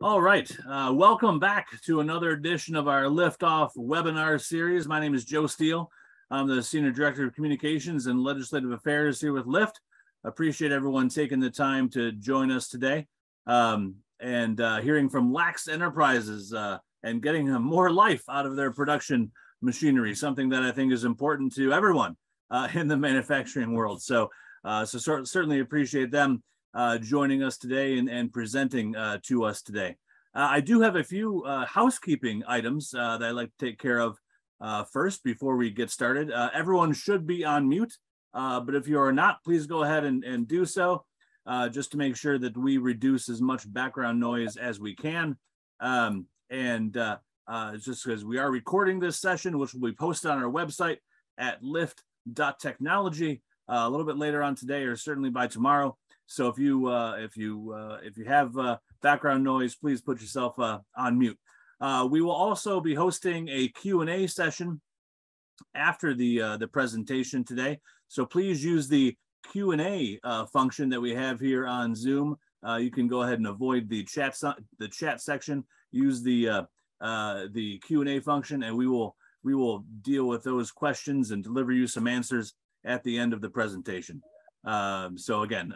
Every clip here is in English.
All right, welcome back to another edition of our Liftoff webinar series. My name is Joe Steele. I'm the Senior Director of Communications and Legislative Affairs here with Lyft. Appreciate everyone taking the time to join us today and hearing from Lax Enterprises and getting more life out of their production machinery, something that I think is important to everyone in the manufacturing world. So certainly appreciate them joining us today and presenting to us today. I do have a few housekeeping items that I'd like to take care of first before we get started. Everyone should be on mute, but if you are not, please go ahead and do so, just to make sure that we reduce as much background noise as we can. Just because we are recording this session, which will be posted on our website at lift.technology a little bit later on today, or certainly by tomorrow. So if you have background noise, please put yourself on mute. We will also be hosting a Q&A session after the presentation today. So please use the Q&A function that we have here on Zoom. You can go ahead and avoid the chat section. Use the Q&A function, and we will deal with those questions and deliver you some answers at the end of the presentation. So again,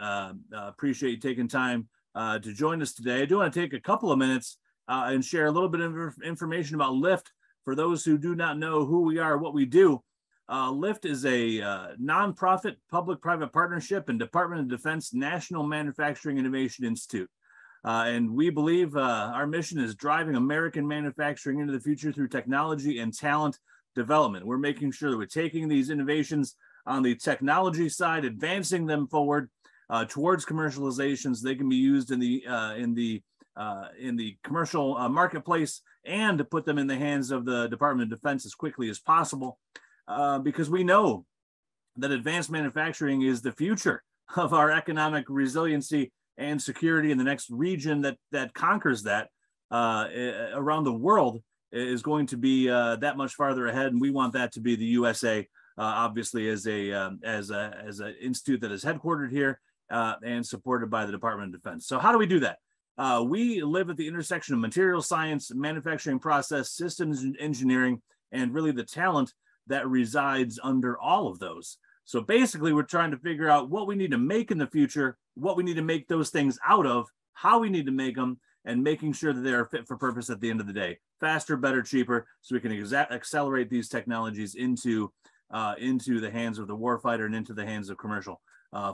appreciate you taking time to join us today. I do want to take a couple of minutes and share a little bit of information about Lyft for those who do not know who we are, what we do. Lyft is a nonprofit public-private partnership and Department of Defense National Manufacturing Innovation Institute. And we believe our mission is driving American manufacturing into the future through technology and talent development. We're making sure that we're taking these innovations on the technology side, advancing them forward towards commercialization, so they can be used in the commercial marketplace, and to put them in the hands of the Department of Defense as quickly as possible, because we know that advanced manufacturing is the future of our economic resiliency and security, in the next region that conquers that around the world is going to be that much farther ahead, and we want that to be the USA. Obviously, as an institute that is headquartered here and supported by the Department of Defense. So how do we do that? We live at the intersection of material science, manufacturing process, systems engineering, and really the talent that resides under all of those. So basically, we're trying to figure out what we need to make in the future, what we need to make those things out of, how we need to make them, and making sure that they are fit for purpose at the end of the day. Faster, better, cheaper, so we can accelerate these technologies into the hands of the warfighter and into the hands of commercial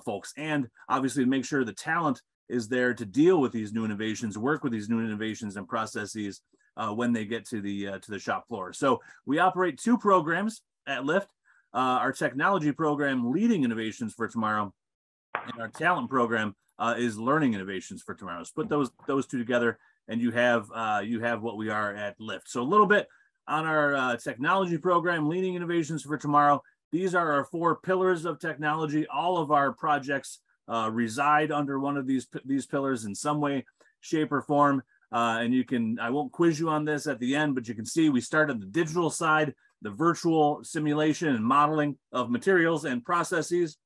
folks. And obviously make sure the talent is there to deal with these new innovations, work with these new innovations and processes when they get to the shop floor. So we operate two programs at Lyft. Our technology program, Leading Innovations for Tomorrow, and our talent program is Learning Innovations for Tomorrow. So put those two together, and you have what we are at Lyft. So a little bit on our technology program, Leading Innovations for Tomorrow. These are our four pillars of technology. All of our projects reside under one of these pillars in some way, shape, or form. And I won't quiz you on this at the end, but you can see we start on the digital side, the virtual simulation and modeling of materials and processes.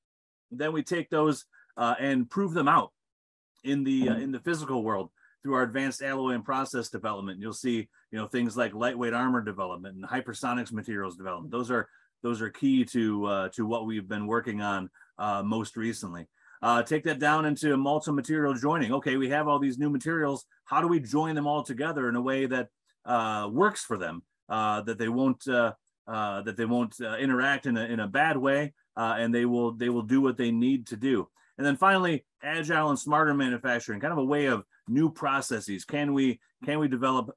Then we take those and prove them out in the physical world through our advanced alloy and process development. You'll see, things like lightweight armor development and hypersonics materials development. Those are key to what we've been working on most recently. Take that down into multi-material joining. Okay, we have all these new materials. How do we join them all together in a way that works for them, that they won't interact in a bad way, and they will do what they need to do. And then finally, agile and smarter manufacturing, kind of a way of new processes. Can we develop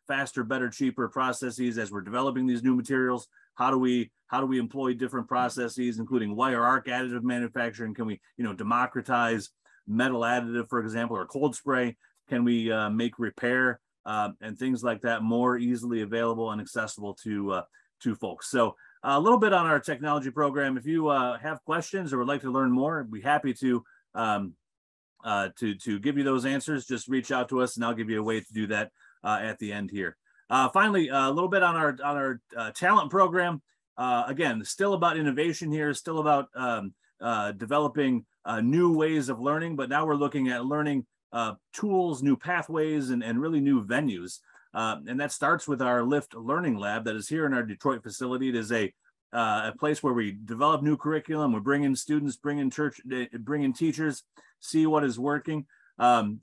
faster, better, cheaper processes as we're developing these new materials? How do we employ different processes, including wire arc additive manufacturing? Can we democratize metal additive, for example, or cold spray? Can we make repair and things like that more easily available and accessible to folks? So a little bit on our technology program. If you have questions or would like to learn more, I'd be happy to give you those answers. Just reach out to us, and I'll give you a way to do that at the end here. Finally, a little bit on our talent program. Again, still about innovation here, still about developing new ways of learning, but now we're looking at learning tools, new pathways, and really new venues. And that starts with our LIFT Learning Lab that is here in our Detroit facility. It is a place where we develop new curriculum. We bring in students, bring in teachers, see what is working.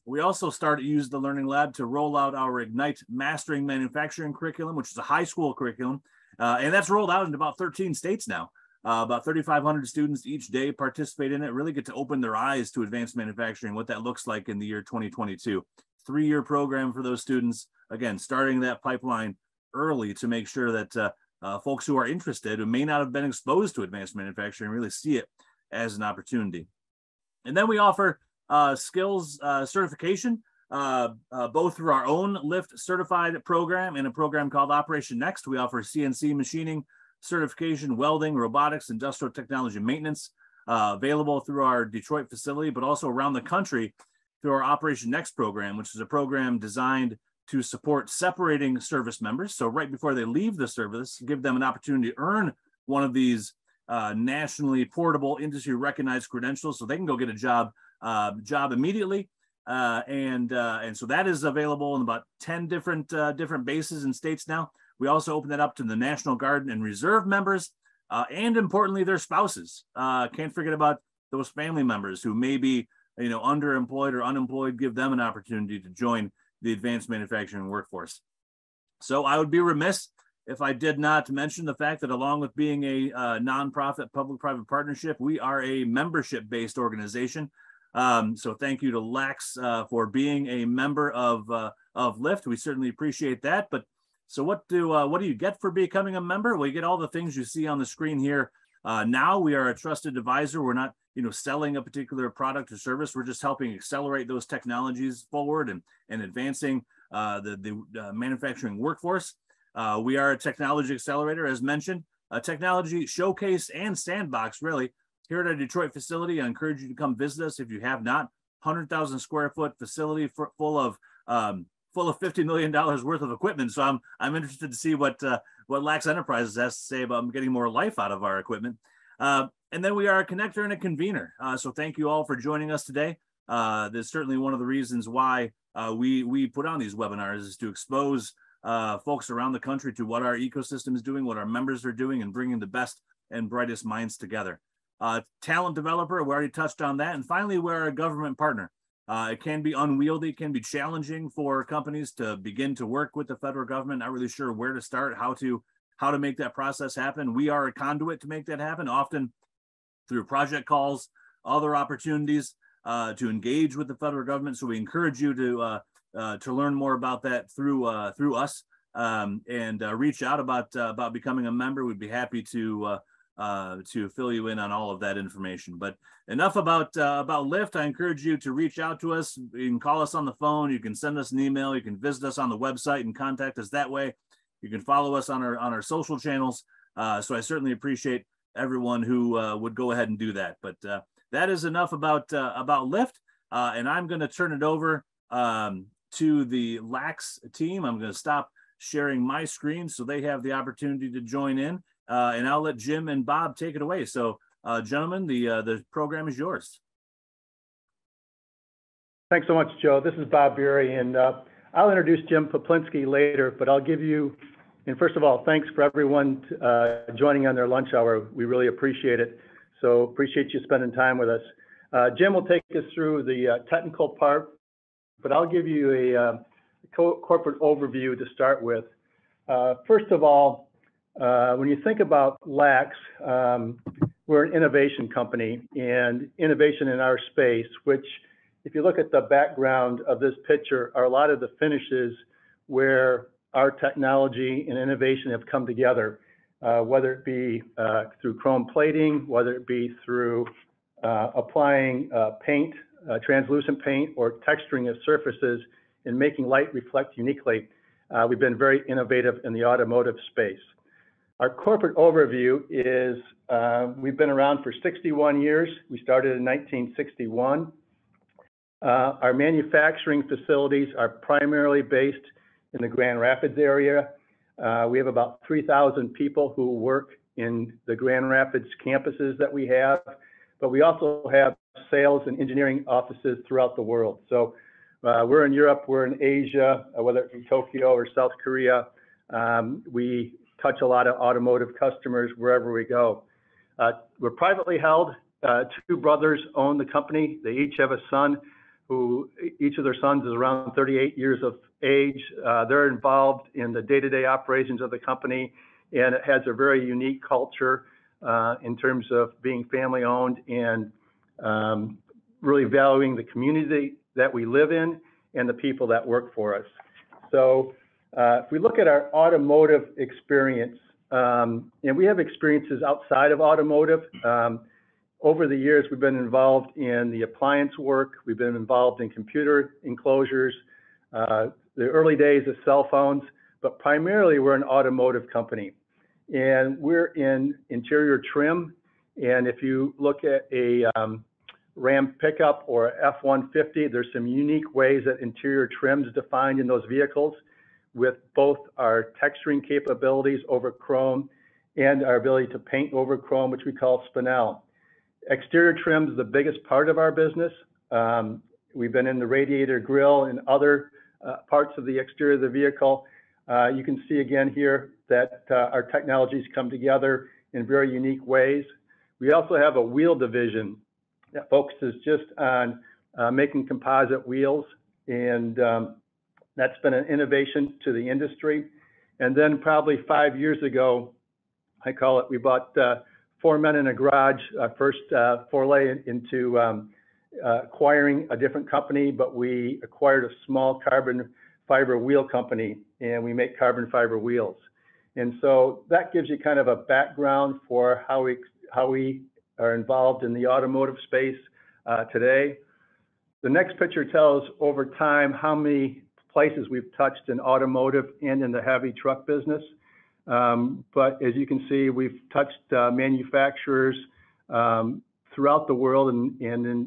We also started to use the Learning Lab to roll out our Ignite Mastering Manufacturing curriculum, which is a high school curriculum. And that's rolled out in about 13 states now. About 3,500 students each day participate in it, really get to open their eyes to advanced manufacturing, what that looks like in the year 2022. 3-year program for those students, again, starting that pipeline early to make sure that folks who are interested, who may not have been exposed to advanced manufacturing, really see it as an opportunity. And then we offer skills certification, both through our own LIFT certified program and a program called Operation Next. We offer CNC machining certification, welding, robotics, industrial technology maintenance, available through our Detroit facility, but also around the country through our Operation Next program, which is a program designed to support separating service members. So right before they leave the service, give them an opportunity to earn one of these nationally portable, industry recognized credentials so they can go get a job immediately. And so that is available in about 10 different bases and states now. We also open that up to the National Guard and Reserve members, and importantly, their spouses. Can't forget about those family members who may be, underemployed or unemployed. Give them an opportunity to join the advanced manufacturing workforce. So I would be remiss if I did not mention the fact that along with being a nonprofit public-private partnership, we are a membership-based organization. So thank you to LAX for being a member of LIFT. We certainly appreciate that. But so what do you get for becoming a member? Well, you get all the things you see on the screen here. Now we are a trusted advisor. We're not, selling a particular product or service. We're just helping accelerate those technologies forward and advancing the manufacturing workforce. We are a technology accelerator, as mentioned, a technology showcase and sandbox, really. Here at our Detroit facility, I encourage you to come visit us if you have not. 100,000 square foot facility full of $50 million worth of equipment. So I'm interested to see what LAX Enterprises has to say about getting more life out of our equipment. And then we are a connector and a convener. So thank you all for joining us today. That's certainly one of the reasons why we put on these webinars, is to expose folks around the country to what our ecosystem is doing, what our members are doing, and bringing the best and brightest minds together. Talent developer, we already touched on that. And finally, we're a government partner. It can be unwieldy, it can be challenging for companies to begin to work with the federal government, not really sure where to start, how to make that process happen. We are a conduit to make that happen, often through project calls, other opportunities to engage with the federal government. So we encourage you to learn more about that through us, and reach out about becoming a member. We'd be happy to fill you in on all of that information. But enough about LIFT. I encourage you to reach out to us. You can call us on the phone. You can send us an email. You can visit us on the website and contact us that way. You can follow us on our social channels. So I certainly appreciate everyone who would go ahead and do that. But that is enough about LIFT. And I'm going to turn it over to the LAX team. I'm going to stop sharing my screen so they have the opportunity to join in. And I'll let Jim and Bob take it away. So, gentlemen, the program is yours. Thanks so much, Joe. This is Bob Bury, and I'll introduce Jim Poplinski later, but I'll give you, and first of all, thanks for everyone joining on their lunch hour. We really appreciate it. So appreciate you spending time with us. Jim will take us through the technical part, but I'll give you a corporate overview to start with. First of all, when you think about LAX, we're an innovation company, and innovation in our space, which if you look at the background of this picture, are a lot of the finishes where our technology and innovation have come together, whether it be through chrome plating, whether it be through applying paint, translucent paint, or texturing of surfaces and making light reflect uniquely. We've been very innovative in the automotive space. Our corporate overview is we've been around for 61 years. We started in 1961. Our manufacturing facilities are primarily based in the Grand Rapids area. We have about 3,000 people who work in the Grand Rapids campuses that we have, but we also have sales and engineering offices throughout the world. So We're in Europe, we're in Asia, whether it be Tokyo or South Korea. We touch a lot of automotive customers wherever we go. We're privately held. Two brothers own the company. They each have a son who, each of their sons is around 38 years of age. They're involved in the day-to-day operations of the company, and it has a very unique culture in terms of being family owned and really valuing the community that we live in and the people that work for us. So if we look at our automotive experience, and we have experiences outside of automotive. Over the years, we've been involved in the appliance work. We've been involved in computer enclosures, the early days of cell phones, but primarily we're an automotive company. And we're in interior trim. And if you look at a Ram pickup or F-150, there's some unique ways that interior trim is defined in those vehicles, with both our texturing capabilities over chrome and our ability to paint over chrome, which we call spinel. Exterior trim is the biggest part of our business. We've been in the radiator grille and other parts of the exterior of the vehicle. You can see again here that our technologies come together in very unique ways. We also have a wheel division that focuses just on making composite wheels, and that's been an innovation to the industry. And then probably 5 years ago, I call it, we bought 4 men in a garage, first foray into acquiring a different company, but we acquired a small carbon fiber wheel company, and we make carbon fiber wheels. And so that gives you kind of a background for how we are involved in the automotive space today. The next picture tells over time how many places we've touched in automotive and in the heavy truck business. But as you can see, we've touched manufacturers throughout the world and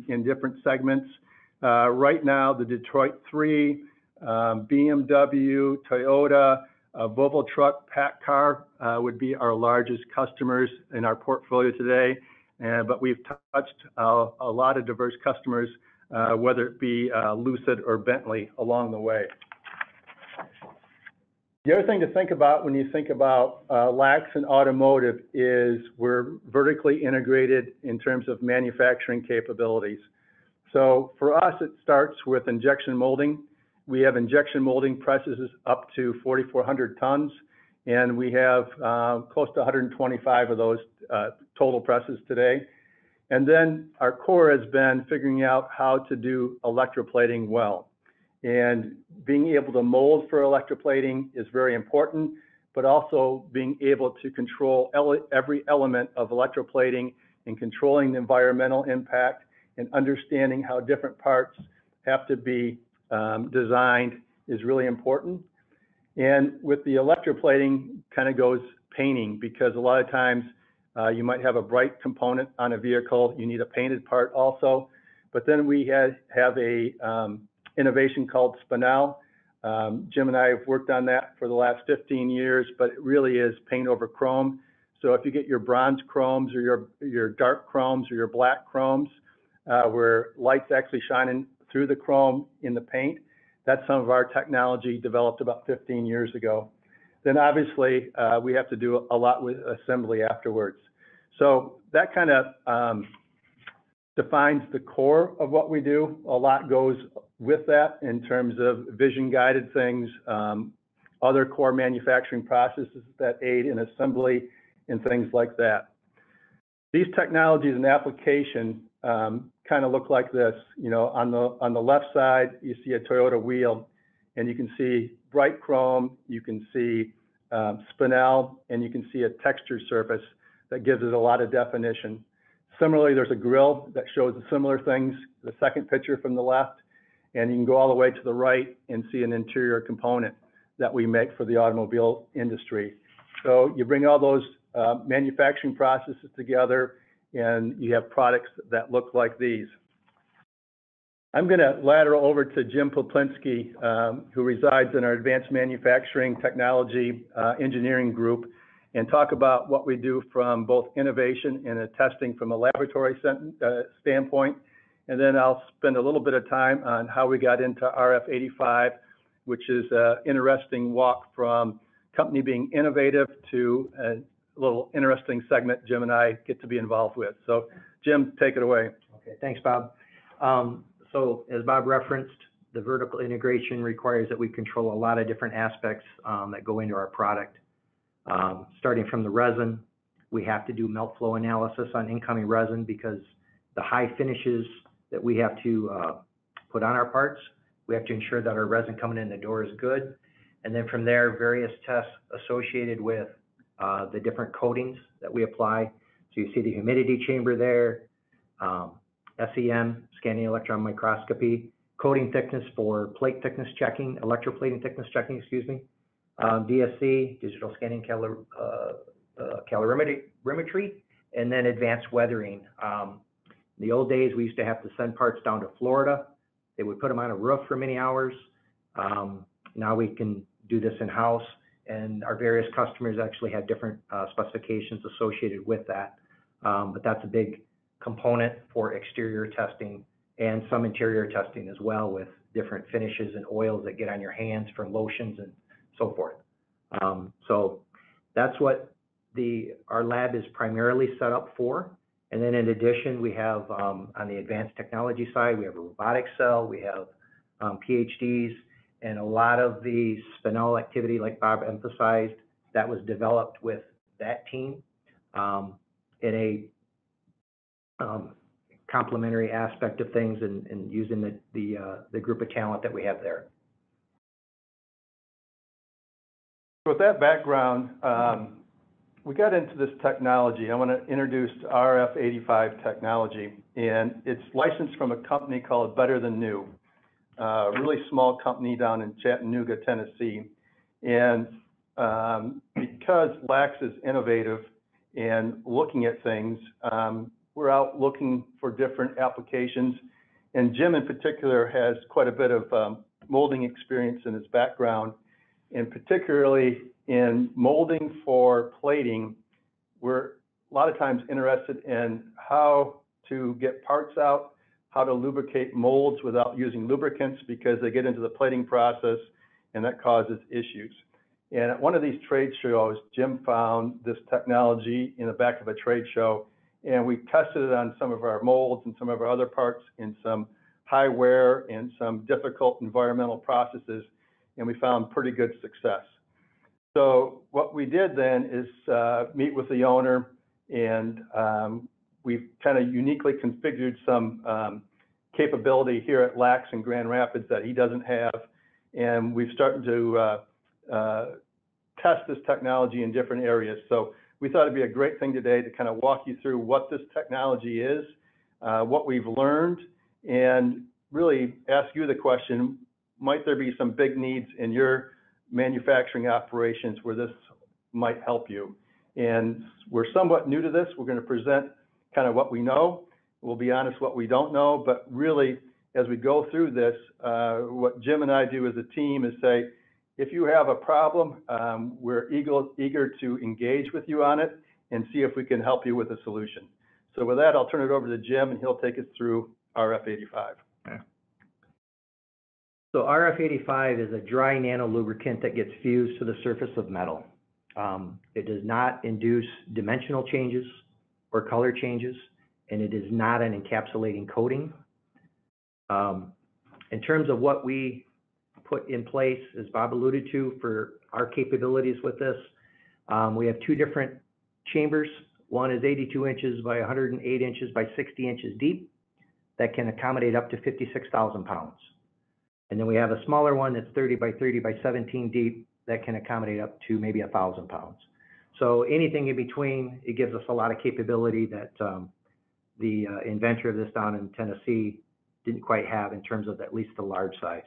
in different segments. Right now, the Detroit 3, BMW, Toyota, Volvo Truck, PACCAR would be our largest customers in our portfolio today. But we've touched a lot of diverse customers, whether it be Lucid or Bentley along the way. The other thing to think about when you think about LAX and automotive is we're vertically integrated in terms of manufacturing capabilities. So for us, it starts with injection molding. We have injection molding presses up to 4,400 tons, and we have close to 125 of those total presses today. And then our core has been figuring out how to do electroplating well. And being able to mold for electroplating is very important, but also being able to control every element of electroplating and controlling the environmental impact and understanding how different parts have to be designed is really important. And with the electroplating kind of goes painting, because a lot of times you might have a bright component on a vehicle, you need a painted part also. But then we have a innovation called spinel. Jim and I have worked on that for the last 15 years, but it really is paint over chrome. So if you get your bronze chromes or your dark chromes or your black chromes, where light's actually shining through the chrome in the paint, that's some of our technology developed about 15 years ago. Then obviously we have to do a lot with assembly afterwards. So that kind of defines the core of what we do. A lot goes with that in terms of vision guided things, other core manufacturing processes that aid in assembly and things like that. These technologies and application kind of look like this. You know, on the left side, you see a Toyota wheel, and you can see bright chrome, you can see spinel, and you can see a textured surface that gives it a lot of definition. Similarly, there's a grill that shows similar things, the second picture from the left, and you can go all the way to the right and see an interior component that we make for the automobile industry. So you bring all those manufacturing processes together, and you have products that look like these. I'm going to lateral over to Jim Poplinski, who resides in our Advanced Manufacturing Technology Engineering Group, and talk about what we do from both innovation and testing from a laboratory standpoint, and then I'll spend a little bit of time on how we got into RF85, which is an interesting walk from company being innovative to a little interesting segment Jim and I get to be involved with. So Jim, take it away. Okay, thanks, Bob. So as Bob referenced, the vertical integration requires that we control a lot of different aspects that go into our product. Starting from the resin, we have to do melt flow analysis on incoming resin because the high finishes that we have to put on our parts, we have to ensure that our resin coming in the door is good. And then from there, various tests associated with the different coatings that we apply. So you see the humidity chamber there, SEM, scanning electron microscopy, coating thickness for plate thickness checking, electroplating thickness checking, excuse me, DSC, digital scanning calorimetry, and then advanced weathering. In the old days, we used to have to send parts down to Florida. They would put them on a roof for many hours. Now we can do this in-house, and our various customers actually have different specifications associated with that. But that's a big component for exterior testing and some interior testing as well, with different finishes and oils that get on your hands from lotions and so forth. So that's what our lab is primarily set up for. And then in addition, we have on the advanced technology side, we have a robotics cell, we have PhDs, and a lot of the spinel activity, like Bob emphasized, that was developed with that team in a complementary aspect of things and using the group of talent that we have there. With that background, we got into this technology. I want to introduce RF85 technology, and it's licensed from a company called Better Than New, a really small company down in Chattanooga, Tennessee. And because LAX is innovative and looking at things, we're out looking for different applications. And Jim in particular has quite a bit of molding experience in his background, and particularly in molding for plating, we're a lot of times interested in how to get parts out, how to lubricate molds without using lubricants, because they get into the plating process and that causes issues. And at one of these trade shows, Jim found this technology in the back of a trade show, and we tested it on some of our molds and some of our other parts in some high wear and some difficult environmental processes, and we found pretty good success. So what we did then is meet with the owner, and we've kind of uniquely configured some capability here at LAX in Grand Rapids that he doesn't have, and we've started to test this technology in different areas. So we thought it'd be a great thing today to kind of walk you through what this technology is, what we've learned, and really ask you the question, might there be some big needs in your manufacturing operations where this might help you? And we're somewhat new to this. We're going to present kind of what we know. We'll be honest what we don't know, but really as we go through this, what Jim and I do as a team is say, if you have a problem, we're eager to engage with you on it and see if we can help you with a solution. So with that, I'll turn it over to Jim and he'll take us through RF85. Okay. So RF85 is a dry nano lubricant that gets fused to the surface of metal. It does not induce dimensional changes or color changes, and it is not an encapsulating coating. In terms of what we put in place, as Bob alluded to, for our capabilities with this, we have two different chambers. One is 82 inches by 108 inches by 60 inches deep that can accommodate up to 56,000 pounds. And then we have a smaller one that's 30 by 30 by 17 deep that can accommodate up to maybe 1,000 pounds. So anything in between, it gives us a lot of capability that the inventor of this down in Tennessee didn't quite have in terms of at least the large size.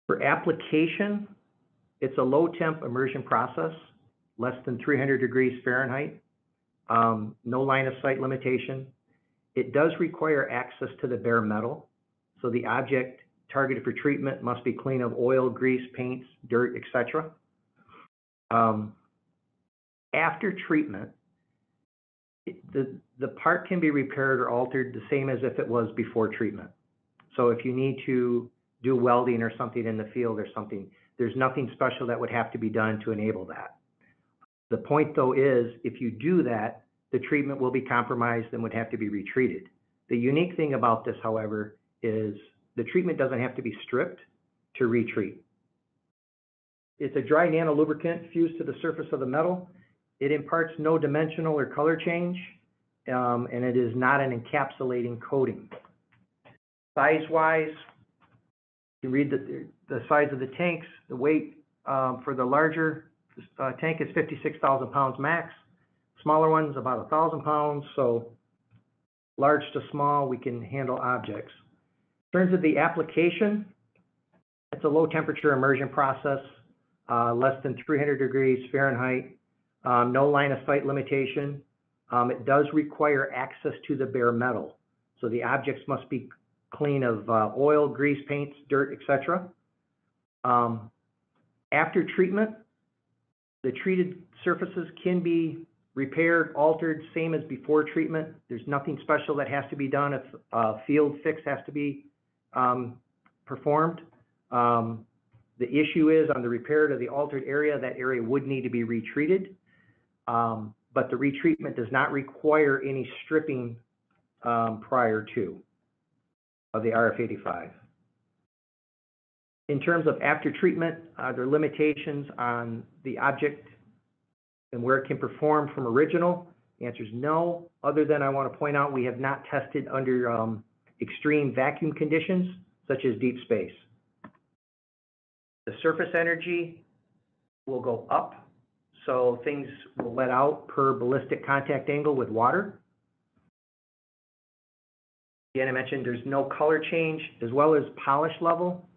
For application, it's a low temp immersion process, less than 300 degrees Fahrenheit, no line of sight limitation. It does require access to the bare metal. So the object targeted for treatment must be clean of oil, grease, paints, dirt, etc. After treatment, The part can be repaired or altered the same as if it was before treatment. So if you need to do welding or something in the field or something, there's nothing special that would have to be done to enable that. The point though is, if you do that, the treatment will be compromised and would have to be retreated. The unique thing about this, however, is the treatment doesn't have to be stripped to retreat. It's a dry nano lubricant fused to the surface of the metal. It imparts no dimensional or color change, and it is not an encapsulating coating. Size-wise, you read the size of the tanks. The weight for the larger tank is 56,000 pounds max. Smaller ones about 1,000 pounds. So large to small, we can handle objects. In terms of the application, it's a low temperature immersion process, less than 300 degrees Fahrenheit. No line of sight limitation. It does require access to the bare metal. So the objects must be clean of oil, grease, paints, dirt, etc. After treatment, the treated surfaces can be repaired, altered, same as before treatment. There's nothing special that has to be done if a field fix has to be performed. The issue is on the repair to the altered area, that area would need to be retreated. But the retreatment does not require any stripping prior to of the RF85. In terms of after treatment, are there limitations on the object and where it can perform from original? The answer is no, other than I want to point out we have not tested under extreme vacuum conditions, such as deep space. The surface energy will go up, so things will let out per ballistic contact angle with water. Again, I mentioned there's no color change, as well as polish level.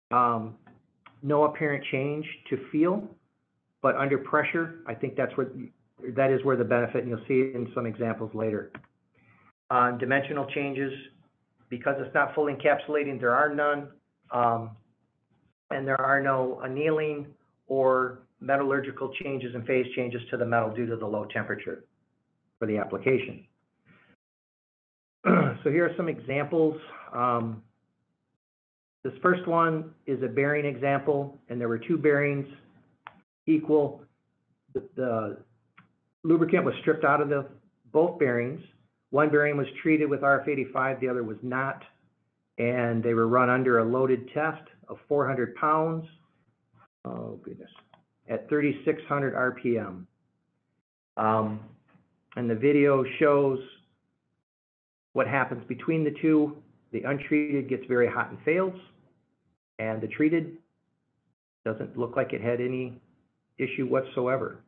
No apparent change to feel, but under pressure, I think that is where the benefit, and you'll see it in some examples later. Dimensional changes, because it's not fully encapsulating, there are none, and there are no annealing or metallurgical changes and phase changes to the metal due to the low temperature for the application. So here are some examples. This first one is a bearing example, and there were two bearings equal. The lubricant was stripped out of both bearings. One bearing was treated with RF85, the other was not, and they were run under a loaded test of 400 pounds, oh goodness, at 3,600 RPM. And the video shows what happens between the two. The untreated gets very hot and fails, and the treated doesn't look like it had any issue whatsoever.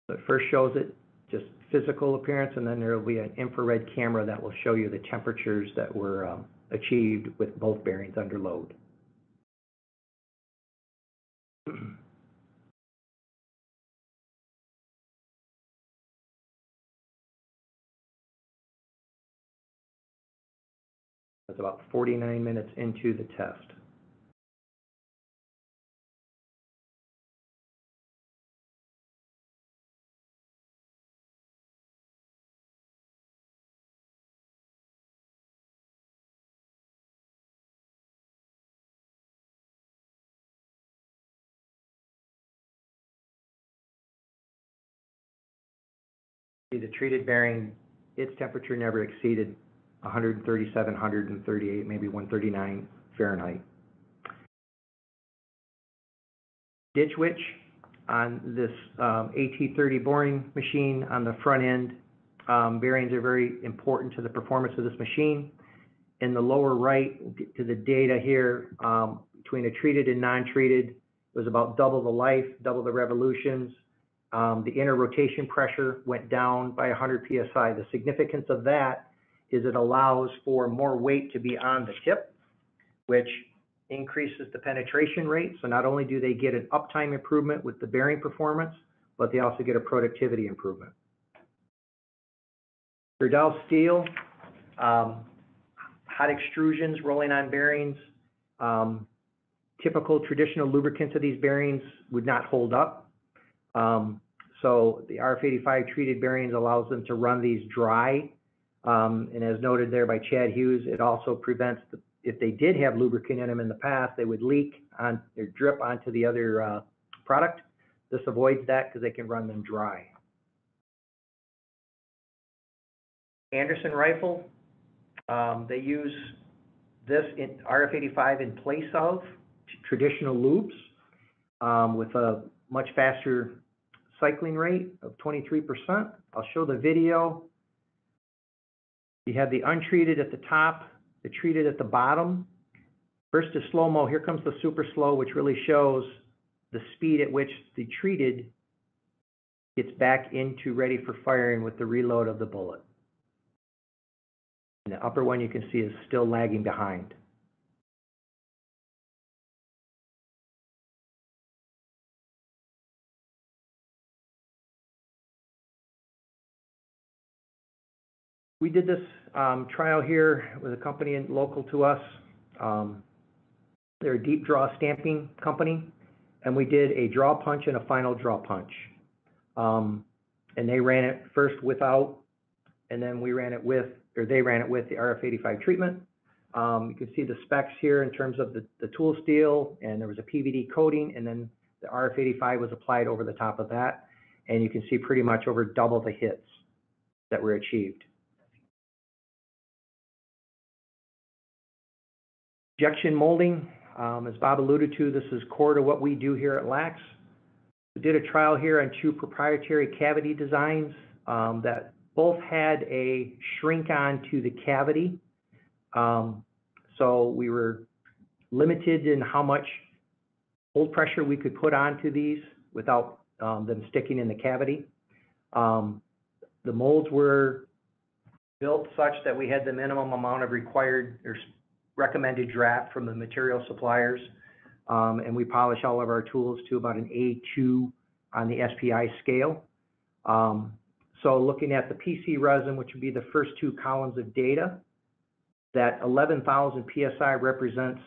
So it first shows it just physical appearance, and then there will be an infrared camera that will show you the temperatures that were achieved with both bearings under load. That's about 49 minutes into the test. The treated bearing, its temperature never exceeded 137, 138, maybe 139 Fahrenheit. Ditch witch on this AT30 boring machine on the front end. Bearings are very important to the performance of this machine. In the lower right, we'll get to the data here, between a treated and non-treated, it was about double the life, double the revolutions. The inner rotation pressure went down by 100 PSI. The significance of that is it allows for more weight to be on the tip, which increases the penetration rate. So not only do they get an uptime improvement with the bearing performance, but they also get a productivity improvement. Gerdau steel, hot extrusions rolling on bearings. Typical traditional lubricants of these bearings would not hold up. So the RF85 treated bearings allows them to run these dry. And as noted there by Chad Hughes, it also prevents, if they did have lubricant in them in the past, they would leak on or drip onto the other product. This avoids that because they can run them dry. Anderson rifle, they use this in RF85 in place of traditional lubes with a much faster cycling rate of 23%. I'll show the video. You have the untreated at the top, the treated at the bottom. First is slow-mo. Here comes the super slow, which really shows the speed at which the treated gets back into ready for firing with the reload of the bullet. And the upper one you can see is still lagging behind. We did this trial here with a company local to us. They're a deep draw stamping company, and we did a draw punch and a final draw punch. And they ran it first without, and then we ran it with, or they ran it with the RF85 treatment. You can see the specs here in terms of the tool steel, and there was a PVD coating, and then the RF85 was applied over the top of that. And you can see pretty much over double the hits that were achieved. Injection molding, as Bob alluded to, this is core to what we do here at LAX. We did a trial here on 2 proprietary cavity designs that both had a shrink on to the cavity. So we were limited in how much hold pressure we could put onto these without them sticking in the cavity. The molds were built such that we had the minimum amount of required or recommended draft from the material suppliers, and we polish all of our tools to about an A2 on the SPI scale. So looking at the PC resin, which would be the first 2 columns of data, that 11,000 PSI represents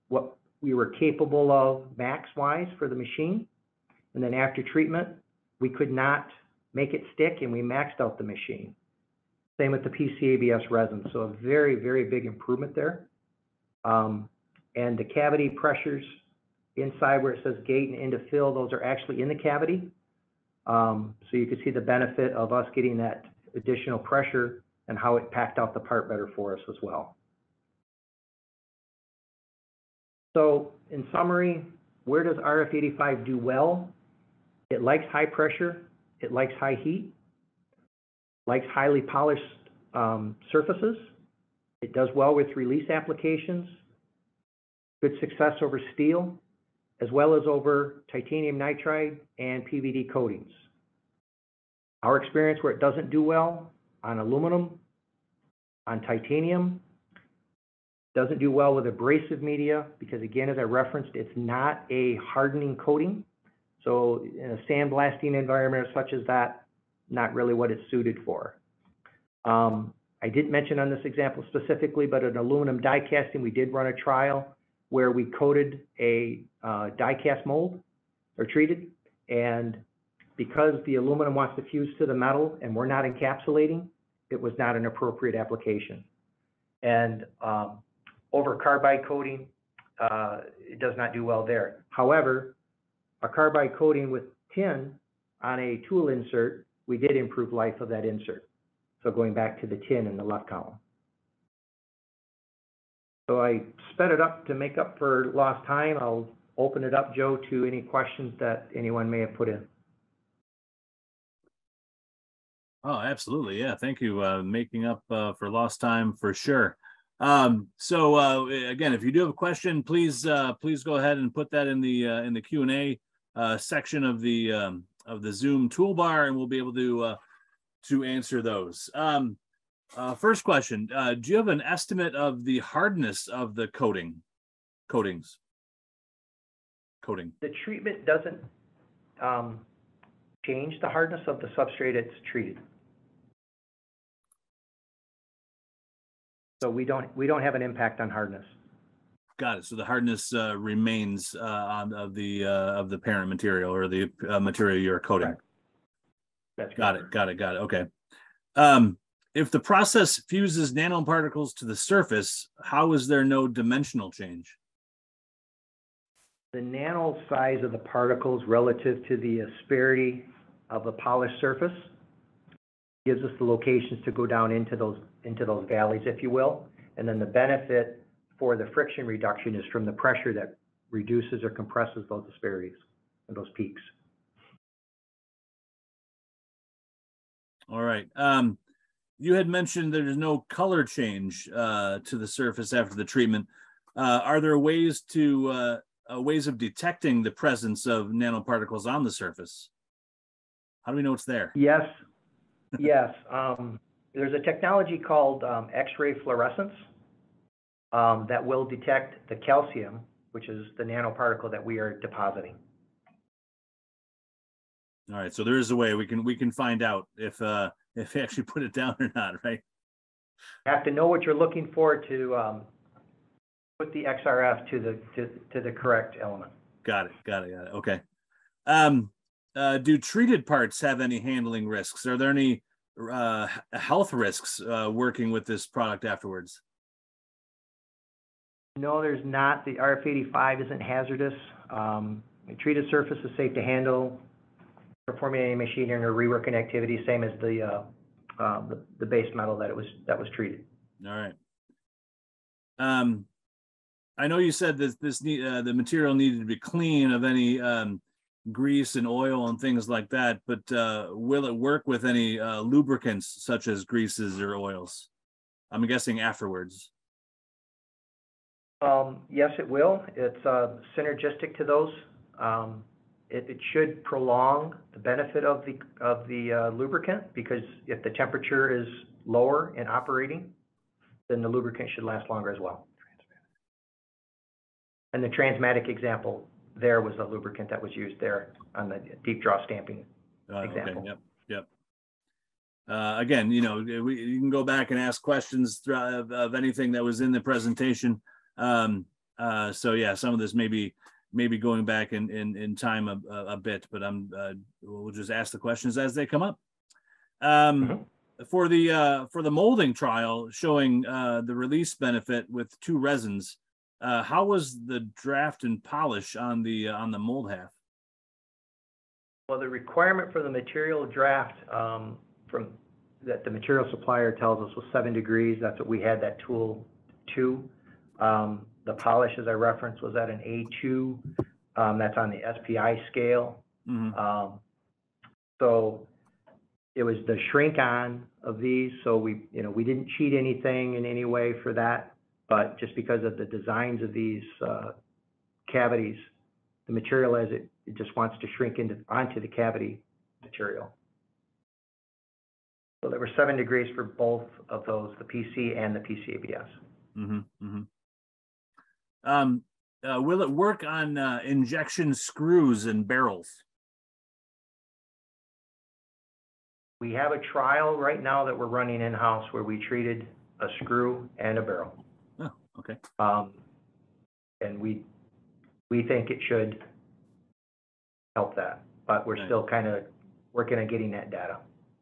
what we were capable of max-wise for the machine. And then after treatment, we could not make it stick, and we maxed out the machine. Same with the PCABS resin, so a very, very big improvement there. And the cavity pressures inside where it says gate and into fill, those are actually in the cavity. So you can see the benefit of us getting that additional pressure and how it packed out the part better for us as well. So in summary, where does RF85 do well? It likes high pressure, it likes high heat, likes highly polished surfaces. It does well with release applications, good success over steel, as well as over titanium nitride and PVD coatings. Our experience where it doesn't do well on aluminum, on titanium, doesn't do well with abrasive media because, again, as I referenced, it's not a hardening coating. So in a sandblasting environment such as that, not really what it's suited for. I didn't mention on this example specifically, but in aluminum die casting, we did run a trial where we coated a die cast mold or treated, and because the aluminum wants to fuse to the metal and we're not encapsulating, it was not an appropriate application. And over carbide coating, it does not do well there. However, a carbide coating with tin on a tool insert, we did improve life of that insert. So going back to the tin in the left column. So I sped it up to make up for lost time. I'll open it up, Joe, to any questions that anyone may have put in. Oh, absolutely. Yeah. Thank you. Making up for lost time for sure. So again, if you do have a question, please go ahead and put that in the Q&A section of the Zoom toolbar, and we'll be able to answer those. First question: do you have an estimate of the hardness of the coatings? Coating. The treatment doesn't change the hardness of the substrate it's treated. So we don't have an impact on hardness. Got it. So the hardness remains of the parent material or the material you're coating. Correct. That's Got correct. it. Got it. Got it. Okay. If the process fuses nanoparticles to the surface, how is there no dimensional change? The nano size of the particles relative to the asperity of the polished surface gives us the locations to go down into those valleys, if you will. And then the benefit for the friction reduction is from the pressure that reduces or compresses those asperities and those peaks. All right. You had mentioned there's no color change to the surface after the treatment. Are there ways of detecting the presence of nanoparticles on the surface? How do we know it's there? Yes, yes. There's a technology called X-ray fluorescence that will detect the calcium, which is the nanoparticle that we are depositing. All right, so there is a way we can find out if they actually put it down or not, right? You have to know what you're looking for to put the XRF to the correct element. Got it. Okay. Do treated parts have any handling risks? Are there any health risks working with this product afterwards? No, there's not. The RF85 isn't hazardous. The treated surface is safe to handle. Performing any machining or reworking activity, same as the base metal that was treated. All right. I know you said that the material needed to be clean of any grease and oil and things like that, but will it work with any lubricants such as greases or oils? I'm guessing afterwards. Yes, it will. It's synergistic to those. It should prolong the benefit of the lubricant, because if the temperature is lower in operating, then the lubricant should last longer as well. And the transmatic example there was the lubricant that was used there on the deep draw stamping example. Okay. Yep. Again, you can go back and ask questions of anything that was in the presentation. So yeah, some of this may be going back in time a bit, but we'll just ask the questions as they come up. For the molding trial showing the release benefit with two resins, how was the draft and polish on the mold half? Well, the requirement for the material draft that the material supplier tells us was 7 degrees. That's what we had that tool to. The polish, as I referenced, was at an A2. That's on the SPI scale. Mm-hmm. So it was the shrink on of these. So we didn't cheat anything in any way for that, but just because of the designs of these cavities, the material as it just wants to shrink onto the cavity material. So there were 7 degrees for both of those, the PC and the PCABS. Mm-hmm. Mm-hmm. Will it work on injection screws and barrels? We have a trial right now that we're running in-house where we treated a screw and a barrel. Oh, okay. And we think it should help that, but we're still kind of working on getting that data.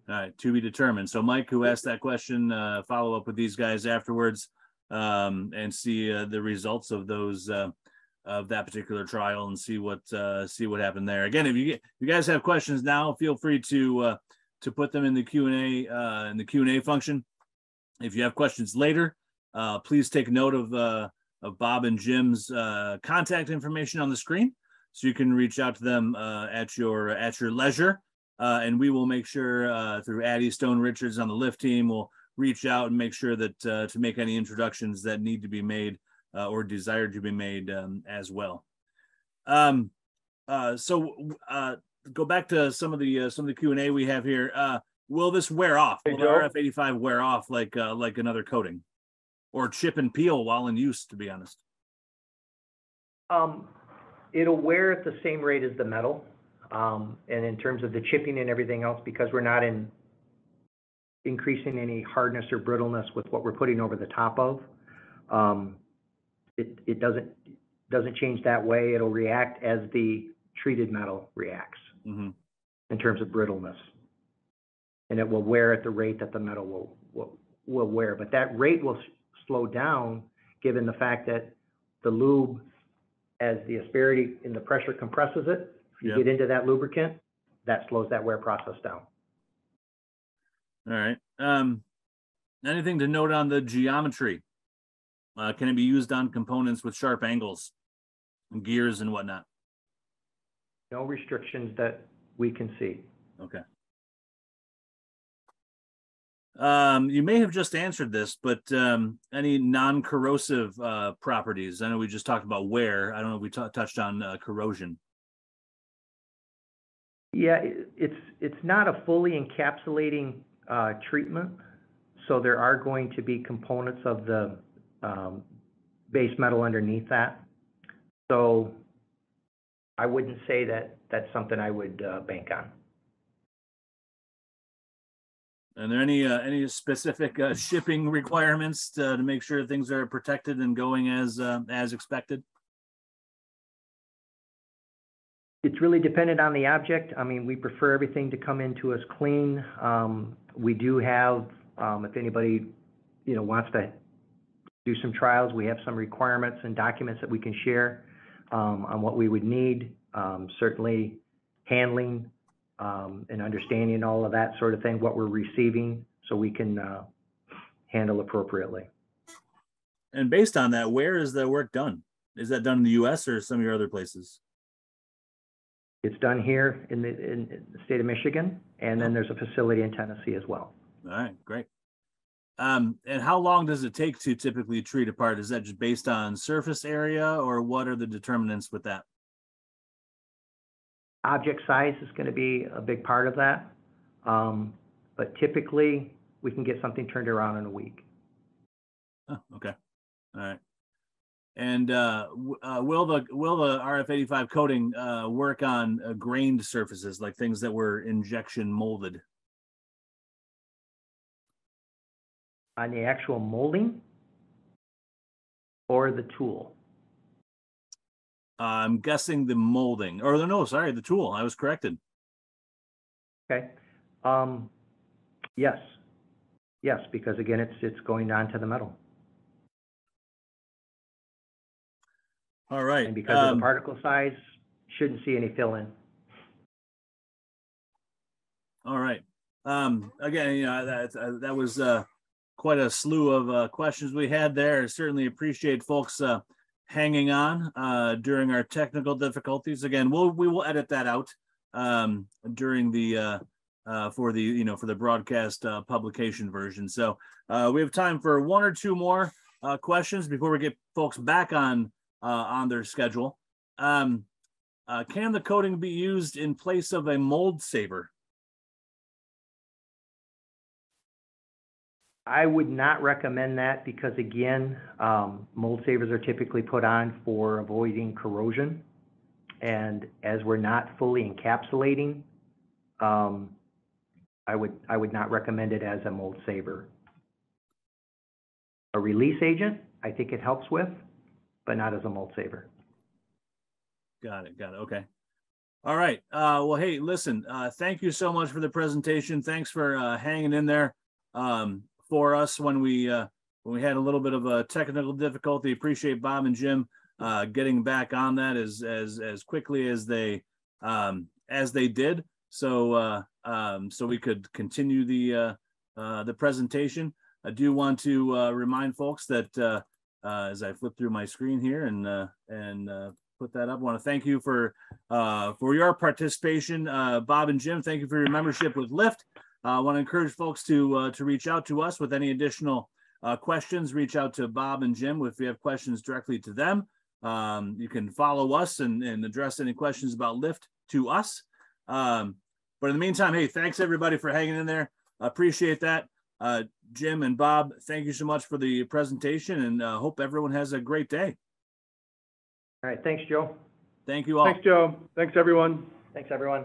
All right, to be determined. So Mike, who asked that question, follow up with these guys afterwards and see the results of those of that particular trial and see what happened there. Again, if you guys have questions now, feel free to put them in the Q&A function. If you have questions later, please take note of Bob and Jim's contact information on the screen, so you can reach out to them at your leisure. And we will make sure through Addie Stone Richards on the lift team, we'll reach out and make sure that to make any introductions that need to be made or desired to be made as well. So go back to some of the Q&A we have here. Will this wear off? Will the RF85 wear off like another coating, or chip and peel while in use? To be honest, it'll wear at the same rate as the metal. And in terms of the chipping and everything else, because we're not in increasing any hardness or brittleness with what we're putting over the top of. It doesn't change that way. It'll react as the treated metal reacts Mm-hmm. in terms of brittleness. And it will wear at the rate that the metal will wear. But that rate will slow down given the fact that the lube, as the asperity and the pressure compresses it, if you Yep. get into that lubricant, that slows that wear process down. All right. Anything to note on the geometry? Can it be used on components with sharp angles and gears and whatnot? No restrictions that we can see. Okay. You may have just answered this, but any non-corrosive properties? I know we just talked about wear. I don't know if we touched on corrosion. Yeah, it's not a fully encapsulating treatment, so there are going to be components of the base metal underneath that. So I wouldn't say that that's something I would bank on. Are there any specific shipping requirements to make sure things are protected and going as expected? It's really dependent on the object. I mean, we prefer everything to come into us clean. We do have, if anybody, wants to do some trials, we have some requirements and documents that we can share on what we would need. Certainly handling and understanding all of that sort of thing, what we're receiving, so we can handle appropriately. And based on that, where is the work done? Is that done in the U.S. or some of your other places? It's done here in the state of Michigan, and then there's a facility in Tennessee as well. All right, great. And how long does it take to typically treat a part? Is that just based on surface area, or what are the determinants with that? Object size is going to be a big part of that, but typically we can get something turned around in a week. Oh, okay, all right. And will the RF85 coating work on grained surfaces, like things that were injection molded? On the actual molding or the tool? I'm guessing the molding, or no, sorry, the tool. I was corrected. Okay. Yes, because again, it's going on to the metal. All right. And because of the particle size, shouldn't see any fill in. All right. Again, that was quite a slew of questions we had there. Certainly appreciate folks hanging on during our technical difficulties. Again, we will edit that out during the for the broadcast publication version. So we have time for one or two more questions before we get folks back on their schedule. Can the coating be used in place of a mold saver? I would not recommend that because, again, mold savers are typically put on for avoiding corrosion. And as we're not fully encapsulating, I would not recommend it as a mold saver. A release agent, I think it helps with, but not as a mold saver. Got it. Okay. All right. Well, hey, listen, thank you so much for the presentation. Thanks for hanging in there for us when we had a little bit of a technical difficulty. Appreciate Bob and Jim getting back on that as quickly as they did, so we could continue the presentation. I do want to remind folks that as I flip through my screen here and put that up, I want to thank you for your participation, Bob and Jim. Thank you for your membership with Lyft. I want to encourage folks to reach out to us with any additional questions. Reach out to Bob and Jim if you have questions directly to them. You can follow us and address any questions about Lyft to us. But in the meantime, hey, thanks everybody for hanging in there. I appreciate that. Jim and Bob, thank you so much for the presentation, and hope everyone has a great day. All right. Thanks, Joe. Thank you all. Thanks, Joe. Thanks, everyone. Thanks, everyone.